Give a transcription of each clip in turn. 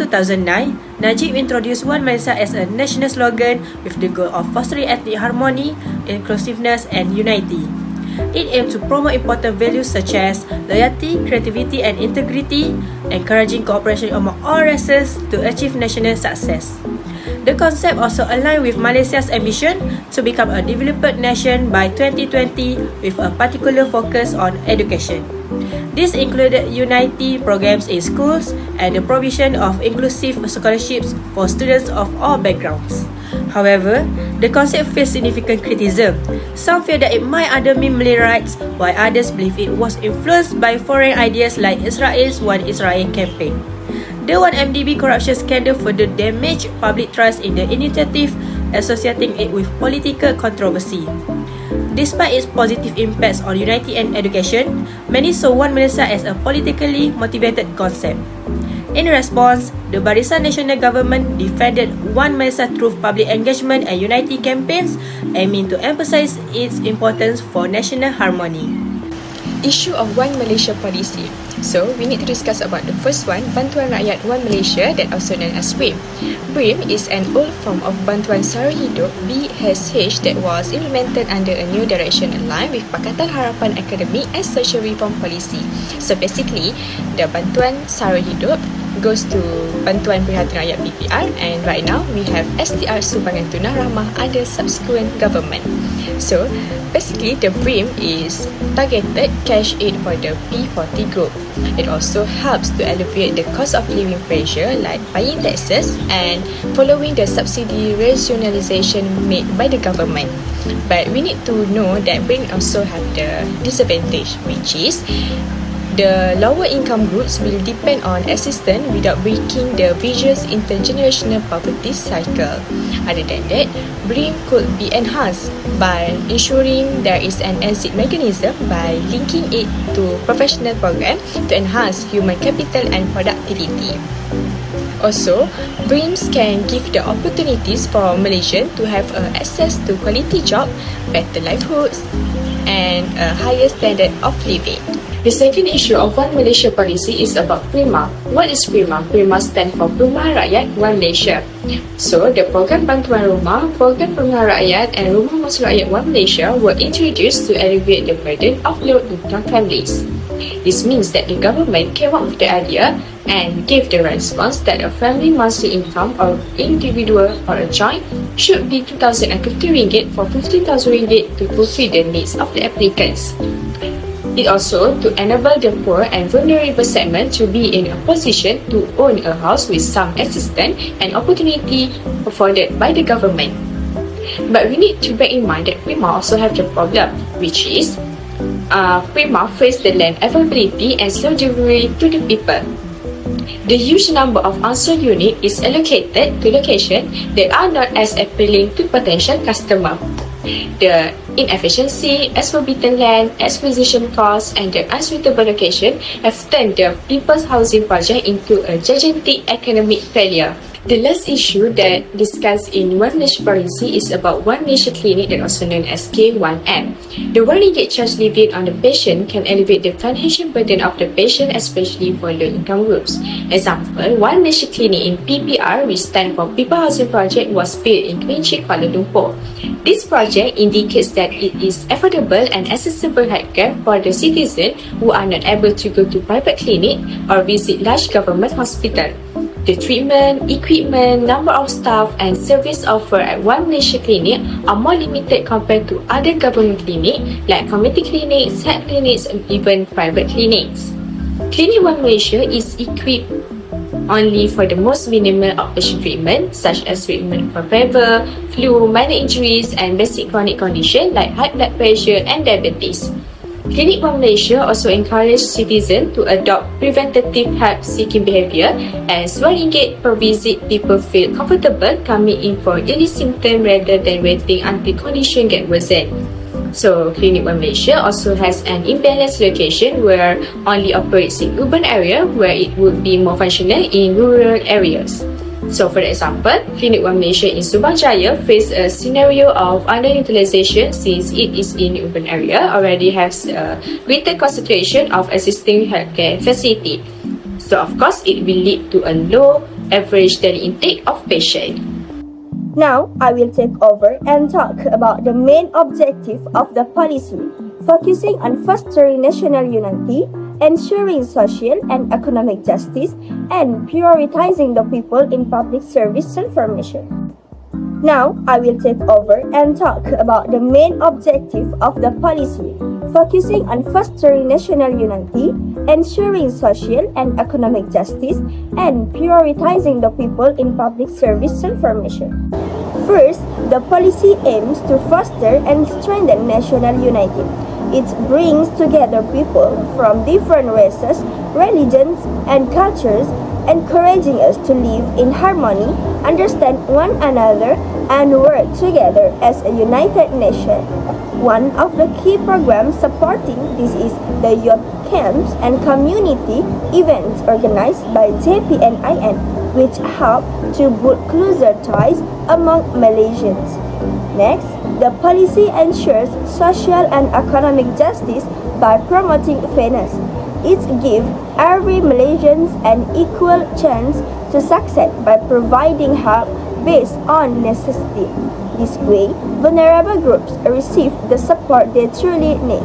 2009, Najib introduced One Malaysia as a national slogan with the goal of fostering ethnic harmony, inclusiveness and unity. It aimed to promote important values such as loyalty, creativity and integrity, encouraging cooperation among all races to achieve national success. The concept also aligned with Malaysia's ambition to become a developed nation by 2020 with a particular focus on education. This included unity programs in schools and the provision of inclusive scholarships for students of all backgrounds. However, the concept faced significant criticism. Some fear that it might undermine Malay rights, while others believe it was influenced by foreign ideas like Israel's One Israel campaign. The 1MDB corruption scandal further damaged public trust in the initiative, associating it with political controversy. Despite its positive impacts on unity and education, many saw One Malaysia as a politically motivated concept. In response, the Barisan Nasional Government defended One Malaysia through public engagement and unity campaigns, aiming to emphasize its importance for national harmony. Issue of One Malaysia policy. So, we need to discuss about the first one, Bantuan Rakyat One Malaysia, that also known as BRIM. BRIM is an old form of Bantuan Sara Hidup (BSH) that was implemented under a new direction aligned with Pakatan Harapan Academic and Social Reform Policy. So basically, the Bantuan Sara Hidup goes to Bantuan Prihatin Rakyat BPR, and right now we have STR Sumbangan Tunah Rahmah under subsequent government. So basically, the BRIM is targeted cash aid for the P40 group. It also helps to alleviate the cost of living pressure like paying taxes and following the subsidy rationalization made by the government. But we need to know that BRIM also have the disadvantage, which is the lower income groups will depend on assistance without breaking the vicious intergenerational poverty cycle. Other than that, BRIM could be enhanced by ensuring there is an exit mechanism by linking it to professional program to enhance human capital and productivity. Also, BRIMs can give the opportunities for Malaysians to have access to quality job, better livelihoods and a higher standard of living. The second issue of One Malaysia policy is about PRIMA. What is PRIMA? PRIMA stands for Perumahan Rakyat One Malaysia. So, the program Bantuan Rumah, program Perumahan Rakyat and Rumah Maksud Rakyat One Malaysia were introduced to alleviate the burden of low-income families. This means that the government came up with the idea and gave the response that a family monthly income of individual or a joint should be 2,050 ringgit for 15,000 ringgit to fulfill the needs of the applicants. It also to enable the poor and vulnerable segment to be in a position to own a house with some assistance and opportunity afforded by the government. But we need to bear in mind that PRIMA also have the problem, which is PRIMA face the land availability and slow delivery to the people. The huge number of unsold units is allocated to locations that are not as appealing to potential customers. The inefficiency, exorbitant land acquisition costs, and the unsuitable location have turned the people's housing project into a gigantic economic failure. The last issue that discussed in One Malaysia policy is about One Malaysia Clinic, that also known as K1M. The RM1 charge levied on the patient can alleviate the financial burden of the patient, especially for low-income groups. Example, One Malaysia Clinic in PPR, which stands for People Housing Project, was built in Queen Street, Kuala Lumpur. This project indicates that it is affordable and accessible healthcare for the citizens who are not able to go to private clinic or visit large government hospital. The treatment, equipment, number of staff and service offered at One Malaysia Clinic are more limited compared to other government clinics like community clinics, health clinics and even private clinics. Clinic One Malaysia is equipped only for the most minimal outpatient treatment such as treatment for fever, flu, minor injuries and basic chronic conditions like high blood pressure and diabetes. Clinic One Malaysia also encourages citizens to adopt preventative health-seeking behaviour, as RM1 per visit people feel comfortable coming in for early symptoms rather than waiting until condition get worsened. So, Clinic One Malaysia also has an imbalanced location where only operates in urban area where it would be more functional in rural areas. So, for example, Clinic One Malaysia in Subang Jaya face a scenario of underutilization since it is in urban area, already has a greater concentration of existing healthcare facility. So, of course, it will lead to a low average daily intake of patients. Now, I will take over and talk about the main objective of the policy, focusing on fostering national unity, ensuring social and economic justice, and prioritizing the people in public service transformation. Now, I will take over and talk about the main objective of the policy, focusing on fostering national unity, ensuring social and economic justice, and prioritizing the people in public service transformation. First, the policy aims to foster and strengthen national unity. It brings together people from different races, religions, and cultures, encouraging us to live in harmony, understand one another, and work together as a united nation. One of the key programs supporting this is the youth camps and community events organized by JPNIN, which help to build closer ties among Malaysians. Next, the policy ensures social and economic justice by promoting fairness. It gives every Malaysian an equal chance to succeed by providing help based on necessity. This way, vulnerable groups receive the support they truly need.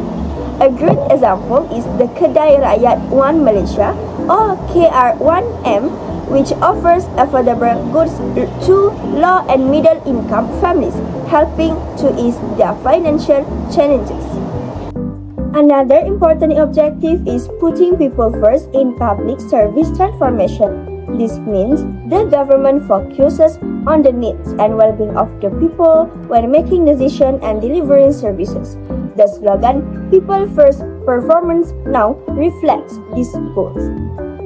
A great example is the Kedai Rakyat 1 Malaysia or KR1M, which offers affordable goods to low and middle income families, helping to ease their financial challenges. Another important objective is putting people first in public service transformation. This means the government focuses on the needs and well-being of the people when making decisions and delivering services. The slogan, People First Performance Now, reflects these goals.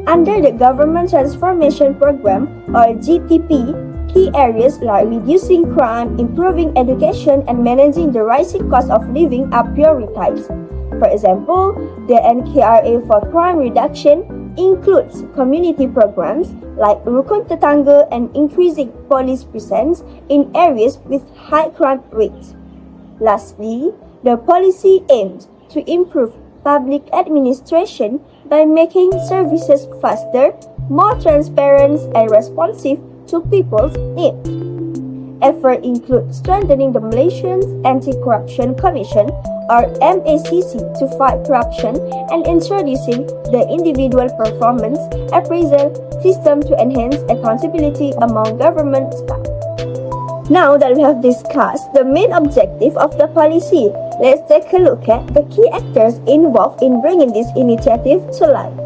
Under the Government Transformation Program, or GTP, key areas like reducing crime, improving education, and managing the rising cost of living are prioritized. For example, the NKRA for crime reduction includes community programs like Rukun Tetangga and increasing police presence in areas with high crime rates. Lastly, the policy aims to improve public administration by making services faster, more transparent, and responsive to people's needs. Efforts include strengthening the Malaysian Anti-Corruption Commission or MACC to fight corruption and introducing the individual performance appraisal system to enhance accountability among government staff. Now that we have discussed the main objective of the policy, let's take a look at the key actors involved in bringing this initiative to life.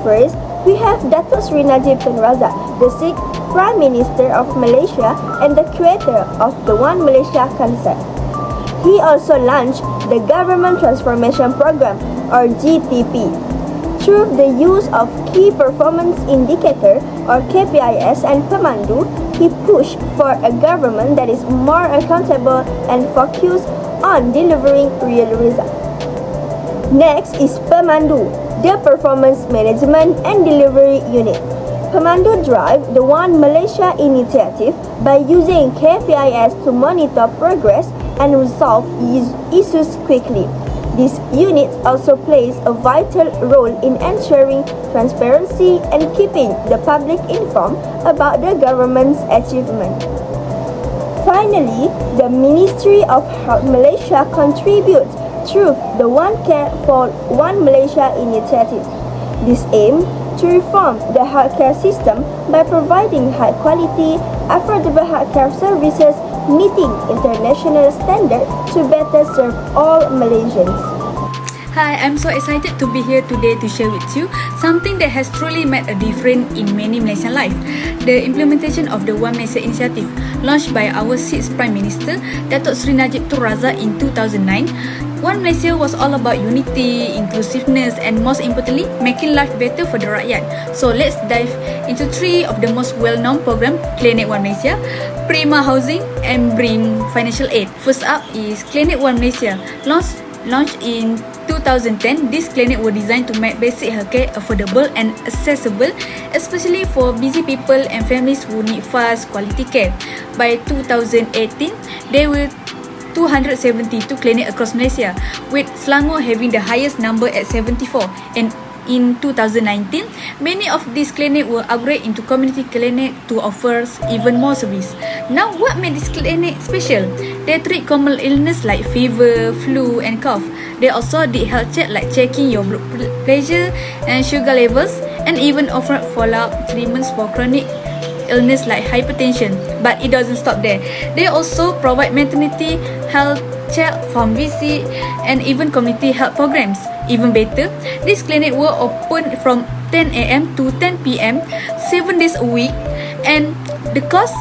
First, we have Datuk Seri Najib Tun Razak, the 6th Prime Minister of Malaysia and the creator of the 1 Malaysia concept. He also launched the Government Transformation Program, or GTP. Through the use of Key Performance Indicator, or KPIs, and Pemandu, he pushed for a government that is more accountable and focused on delivering real results. Next is Pemandu, the Performance Management and Delivery Unit. Pemandu drive the 1 Malaysia initiative by using KPIs to monitor progress and resolve issues quickly. This unit also plays a vital role in ensuring transparency and keeping the public informed about the government's achievement. Finally, the Ministry of Health Malaysia contributes through the One Care for 1 Malaysia initiative. This aims to reform the healthcare system by providing high-quality, affordable healthcare services meeting international standards to better serve all Malaysians. Hi, I'm so excited to be here today to share with you something that has truly made a difference in many Malaysian lives. The implementation of the 1 Malaysia initiative launched by our 6th Prime Minister, Datuk Seri Najib Tun Razak in 2009. 1 Malaysia was all about unity, inclusiveness, and most importantly, making life better for the rakyat. So let's dive into 3 of the most well-known programs: Clinic 1 Malaysia, Prima Housing, and Bring Financial Aid. First up is Clinic 1 Malaysia. Launched in 2010, this clinic were designed to make basic healthcare affordable and accessible, especially for busy people and families who need fast, quality care. By 2018, there were 272 clinics across Malaysia, with Selangor having the highest number at 74, and in 2019, many of these clinics were upgraded into community clinic to offer even more service. Now, what made this clinic special? They treat common illness like fever, flu, and cough. They also did health check like checking your blood pressure and sugar levels, and even offer follow-up treatments for chronic illness like hypertension. But it doesn't stop there. They also provide maternity health check, farm visit, and even community health programs. Even better, this clinic will open from 10 a.m. to 10 p.m. 7 days a week, and the cost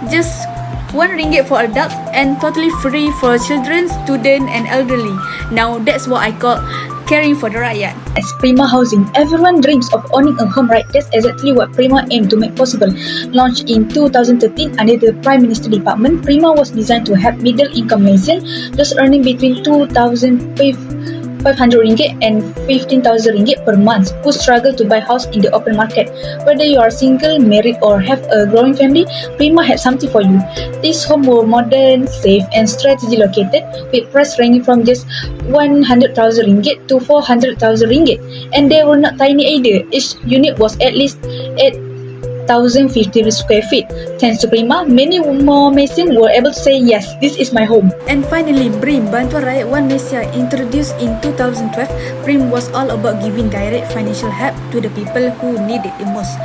just RM1 for adults and totally free for children, students, and elderly. Now that's what I call caring for the rakyat. As Prima Housing, everyone dreams of owning a home, right? That's exactly what Prima aimed to make possible. Launched in 2013 under the Prime Minister Department, Prima was designed to help middle-income Malaysians, those earning between RM2,500 and RM15,000 per month, who struggle to buy house in the open market. Whether you are single, married, or have a growing family, Prima had something for you. These homes were modern, safe, and strategically located, with price ranging from just RM100,000 to RM400,000, and they were not tiny either. Each unit was at least 8,050 square feet. Thanks to Prima, many more Malaysians were able to say, yes, this is my home. And finally, BRIM, Bantuan Rakyat 1 Malaysia, introduced in 2012. BRIM was all about giving direct financial help to the people who need it the most.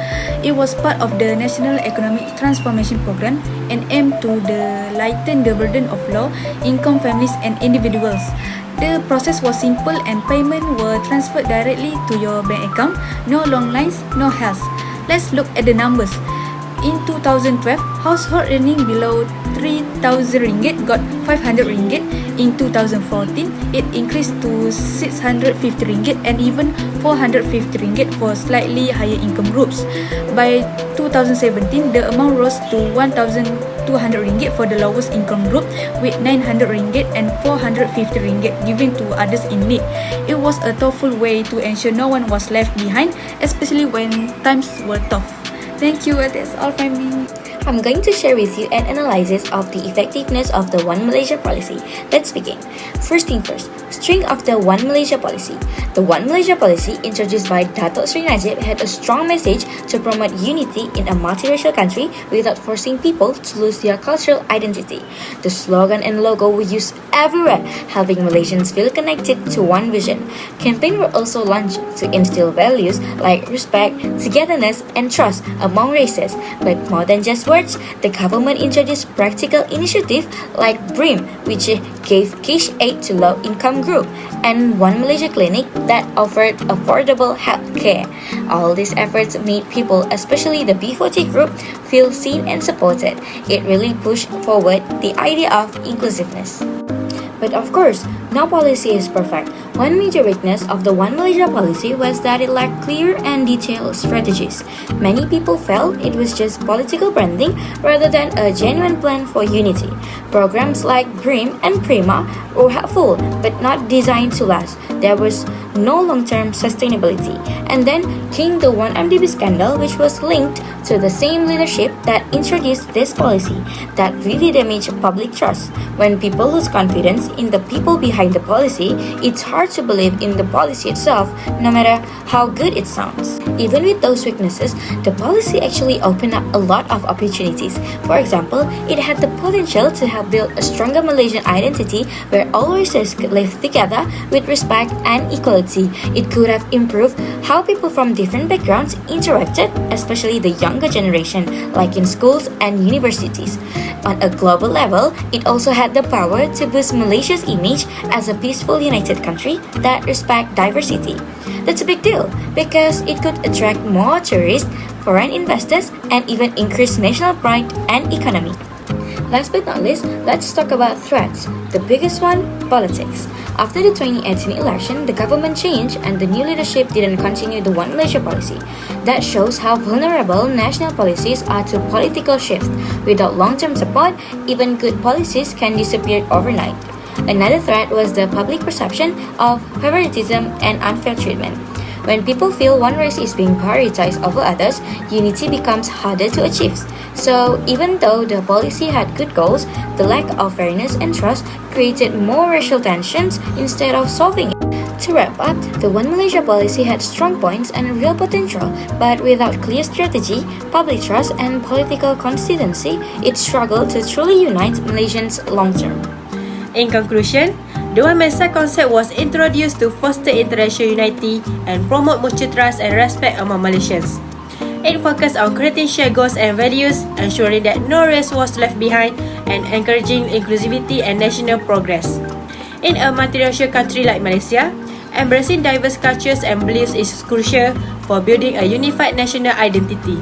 It was part of the National Economic Transformation Program and aimed to lighten the burden of low-income families and individuals. The process was simple and payment were transferred directly to your bank account. No long lines, no hassle. Let's look at the numbers. In 2012, household earning below RM3,000 got RM500. In 2014, it increased to RM650 and even RM450 for slightly higher income groups. By 2017, the amount rose to RM1,200 for the lowest income group, with RM900 and RM450 given to others in need. It was a thoughtful way to ensure no one was left behind, especially when times were tough. Thank you, that's all from me. I'm going to share with you an analysis of the effectiveness of the 1 Malaysia policy. Let's begin. First thing first, strength of the 1 Malaysia policy. The 1 Malaysia policy, introduced by Datuk Seri Najib, had a strong message to promote unity in a multiracial country without forcing people to lose their cultural identity. The slogan and logo were used everywhere, helping Malaysians feel connected to one vision. Campaigns were also launched to instill values like respect, togetherness, and trust among races. But more than just words, the government introduced practical initiatives like BRIM, which gave cash aid to low-income group, and 1 Malaysia Clinic that offered affordable health care. All these efforts made people, especially the B40 group, feel seen and supported. It really pushed forward the idea of inclusiveness. But of course, no policy is perfect. One major weakness of the 1 Malaysia policy was that it lacked clear and detailed strategies. Many people felt it was just political branding rather than a genuine plan for unity. Programs like BRIM and Prima were helpful but not designed to last. There was no long-term sustainability. And then came the 1MDB scandal, which was linked to the same leadership that introduced this policy, that really damaged public trust. When people lose confidence in the people behind the policy, it's hard to believe in the policy itself, no matter how good it sounds. Even with those weaknesses, the policy actually opened up a lot of opportunities. For example, it had the potential to help build a stronger Malaysian identity where all races could live together with respect and equality. It could have improved how people from different backgrounds interacted, especially the younger generation, like in schools and universities. On a global level, it also had the power to boost Malaysia's image as a peaceful, united country that respects diversity. That's a big deal because it could attract more tourists, foreign investors, and even increase national pride and economy. Last but not least, let's talk about threats. The biggest one, politics. After the 2018 election, the government changed and the new leadership didn't continue the 1 Malaysia policy. That shows how vulnerable national policies are to political shifts. Without long-term support, even good policies can disappear overnight. Another threat was the public perception of favoritism and unfair treatment. When people feel one race is being prioritized over others, unity becomes harder to achieve. So, even though the policy had good goals, the lack of fairness and trust created more racial tensions instead of solving it. To wrap up, the One Malaysia policy had strong points and real potential, but without clear strategy, public trust, and political consistency, it struggled to truly unite Malaysians long term. In conclusion, the 1MALAYSIA concept was introduced to foster international unity and promote mutual trust and respect among Malaysians. It focused on creating shared goals and values, ensuring that no race was left behind, and encouraging inclusivity and national progress. In a multiracial country like Malaysia, embracing diverse cultures and beliefs is crucial for building a unified national identity.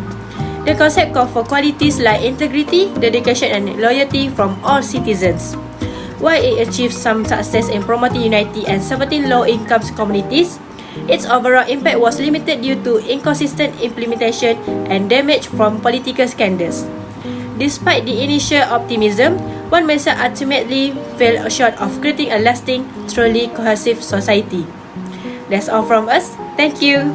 The concept calls for qualities like integrity, dedication, and loyalty from all citizens. While it achieved some success in promoting unity and supporting low-income communities, its overall impact was limited due to inconsistent implementation and damage from political scandals. Despite the initial optimism, 1MALAYSIA ultimately fell short of creating a lasting, truly cohesive society. That's all from us. Thank you.